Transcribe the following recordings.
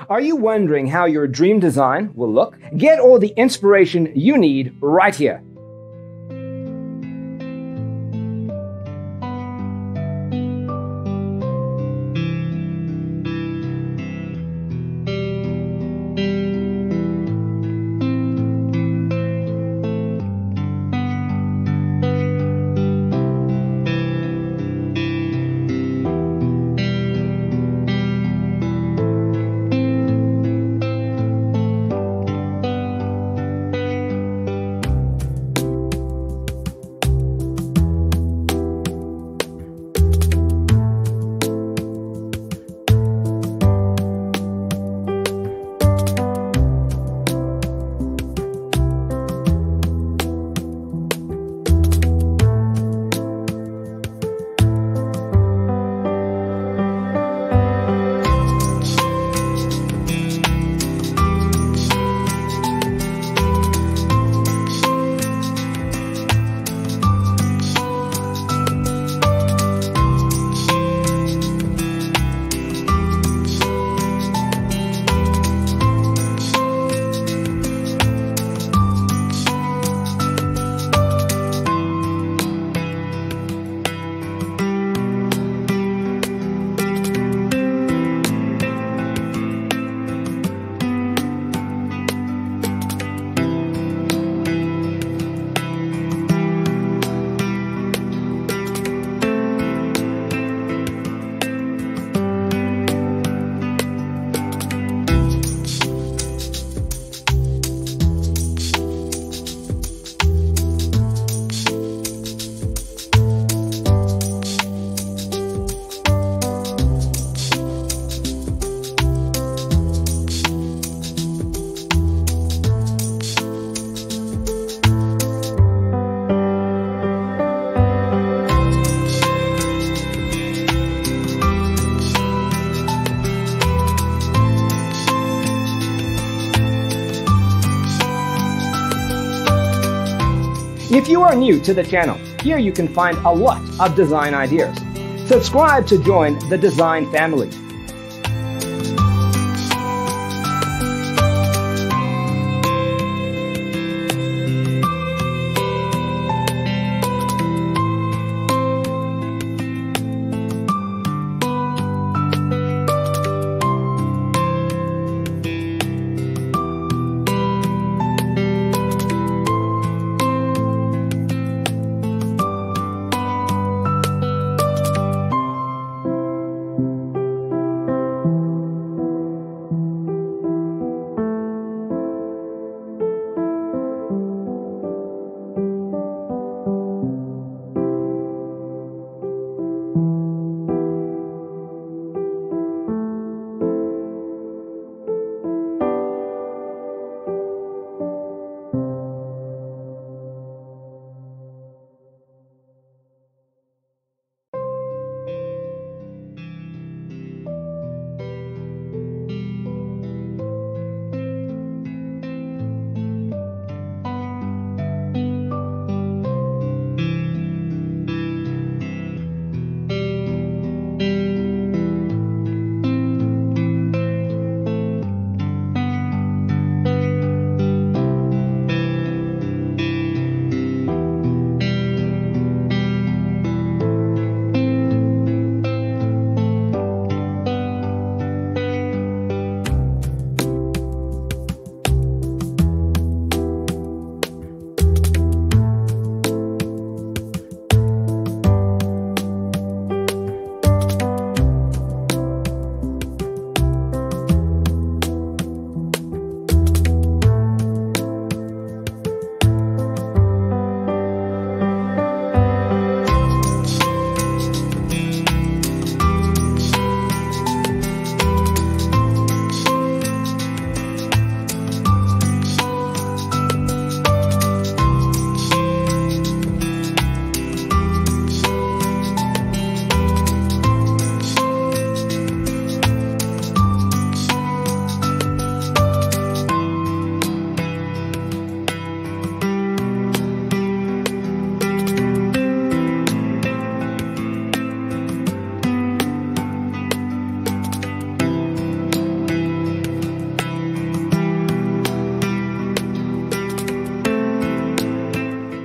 Are you wondering how your dream design will look? Get all the inspiration you need right here. If you are new to the channel, here you can find a lot of design ideas. Subscribe to join the design family.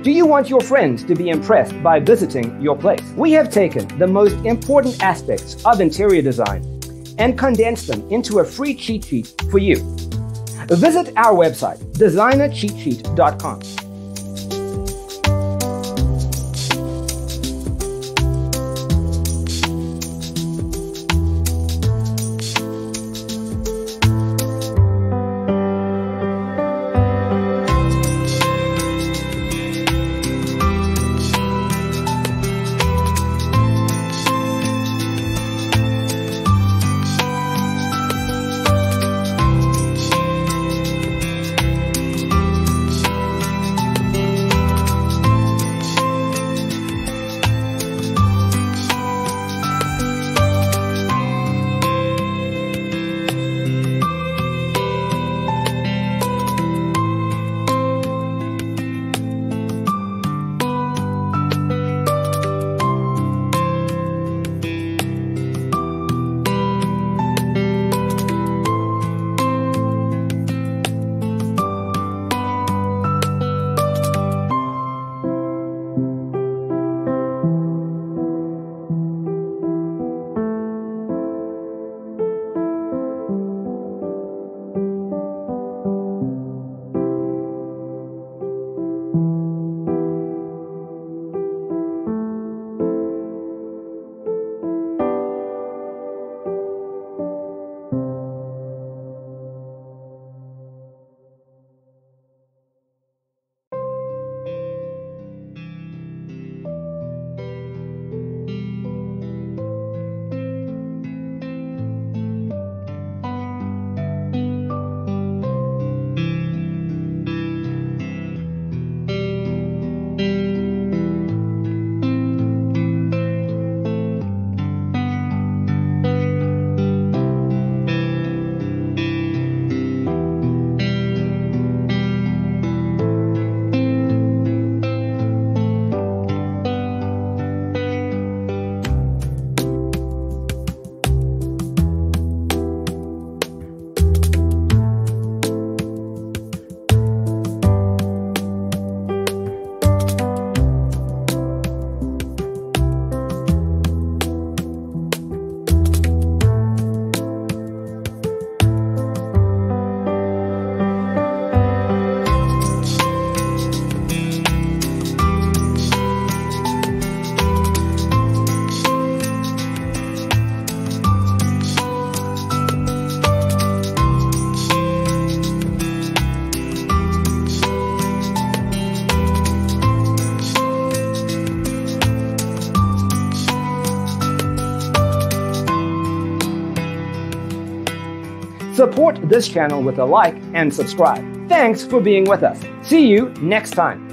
Do you want your friends to be impressed by visiting your place? We have taken the most important aspects of interior design and condensed them into a free cheat sheet for you. Visit our website, designercheatsheet.com. Support this channel with a like and subscribe. Thanks for being with us. See you next time.